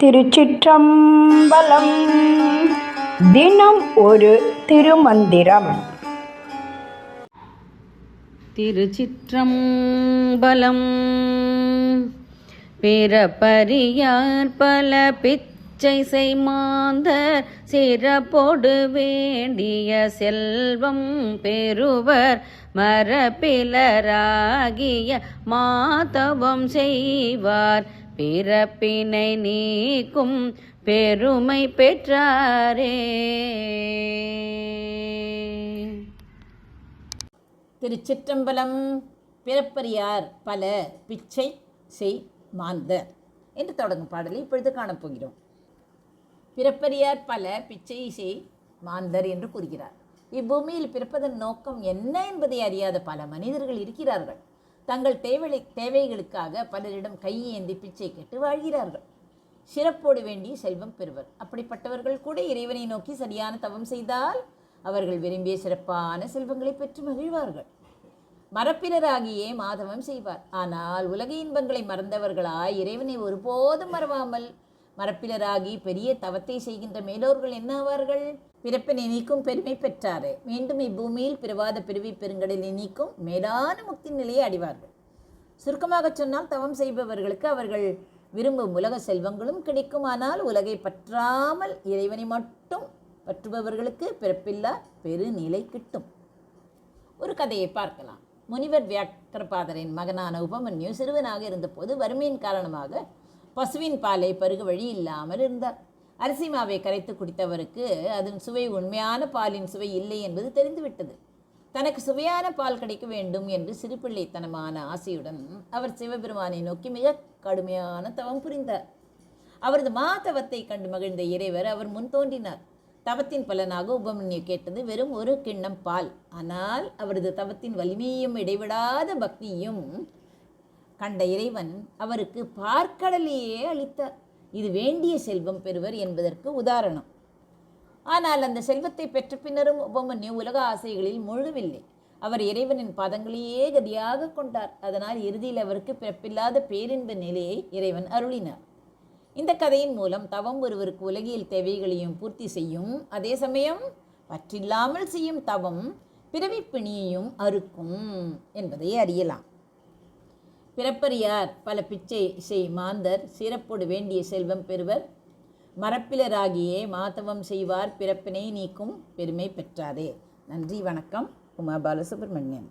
திருச்சிற்றம்பலம். தினம் ஒரு திருமந்திரம். திருச்சிற்றம்பலம். பிறப்பறியார் பல பிச்சை செய்மாந்தர் சிறப்பொடு வேண்டிய செல்வம் பெறுவர் மரபிலராகிய மாதவம் செய்வார் பிறப்பினை நீக்கும் பெருமை பெற்றாரே. திருச்சிற்றம்பலம். பிறப்பறியார் பல பிச்சை செய் மாந்தர் என்று தொடங்கும் பாடலை இப்பொழுது காணப்போகிறோம். பிறப்பறியார் பல பிச்சை செய் மாந்தர் என்று கூறுகிறார். இப்பூமியில் பிறப்பதன் நோக்கம் என்ன என்பதை அறியாத பல மனிதர்கள் இருக்கிறார்கள். தங்கள் தேவைகளுக்காக பலரிடம் கையேந்தி பிச்சை கேட்டு வாழ்கிறார்கள். சிறப்போடு வேண்டி செல்வம் பெறுவர். அப்படிப்பட்டவர்கள் கூட இறைவனை நோக்கி சரியான தவம் செய்தால் அவர்கள் விரும்பிய சிறப்பான செல்வங்களை பெற்று மகிழ்வார்கள். மரப்பினராகியே மாதவம் செய்வார். ஆனால் உலக இன்பங்களை மறந்தவர்களாய் இறைவனை ஒருபோதும் மறவாமல் மரப்பினராகி பெரிய தவத்தை செய்கின்ற மேலோர்கள் என்ன ஆவார்கள்? பிறப்பினை நீக்கும் பெருமை பெற்றாரே. மீண்டும் இப்பூமியில் பிறவாத பிறவி பெருங்கடலை நீக்கும் மேலான முக்தி நிலையை அடைவார்கள். சுருக்கமாக சொன்னால், தவம் செய்பவர்களுக்கு அவர்கள் விரும்பும் உலக செல்வங்களும் கிடைக்கும். ஆனால் உலகை பற்றாமல் இறைவனை மட்டும் பற்றுபவர்களுக்கு பிறப்பில்லா பெருநிலை கிட்டும். ஒரு கதையை பார்க்கலாம். முனிவர் வியாக்கிரபாதரின் மகனான உபமன்யு சிறுவனாக இருந்தபோது வறுமையின் காரணமாக பசுவின் பாலை பருக வழி இல்லாமல் இருந்தார். அரிசி மாவை கரைத்து குடித்தவருக்கு அதன் சுவை உண்மையான பாலின் சுவை இல்லை என்பது தெரிந்துவிட்டது. தனக்கு சுவையான பால் கிடைக்க வேண்டும் என்று சிறுபிள்ளைத்தனமான ஆசையுடன் அவர் சிவபெருமானை நோக்கி மிக கடுமையான தவம் புரிந்தார். அவரது மாதவத்தை கண்டு மகிழ்ந்த இறைவர் அவர் முன் தோன்றினார். தவத்தின் பலனாக உபமன்யு கேட்டது வெறும் ஒரு கிண்ணம் பால். ஆனால் அவரது தவத்தின் வலிமையும் இடைவிடாத பக்தியும் கண்ட இறைவன் அவருக்கு பார்க்கடலையே அளித்தார். இது வேண்டிய செல்வம் பெறுவர் என்பதற்கு உதாரணம். ஆனால் அந்த செல்வத்தை பெற்ற பின்னரும் உபமன்யு உலக ஆசைகளில் முழுகவில்லை. அவர் இறைவனின் பாதங்களையே கதியாக கொண்டார். அதனால் இறுதியில் அவருக்கு பிறப்பில்லாத பேரின்ப நிலையை இறைவன் அருளினார். இந்த கதையின் மூலம் தவம் ஒருவருக்கு உலகியல் தேவைகளையும் பூர்த்தி செய்யும். அதே சமயம் பற்றில்லாமல் செய்யும் தவம் பிறவிப்பிணியையும் அறுக்கும் என்பதை அறியலாம். பிறப்பறியார் பல பிச்சை செய் மாந்தர் சிறப்போடு வேண்டிய செல்வம் பெறுவர் மரப்பிலராகியே மாதவம் செய்வார் பிறப்பினை நீக்கும் பெருமை பெற்றாரே. நன்றி, வணக்கம். உமா பாலசுப்ரமணியன்.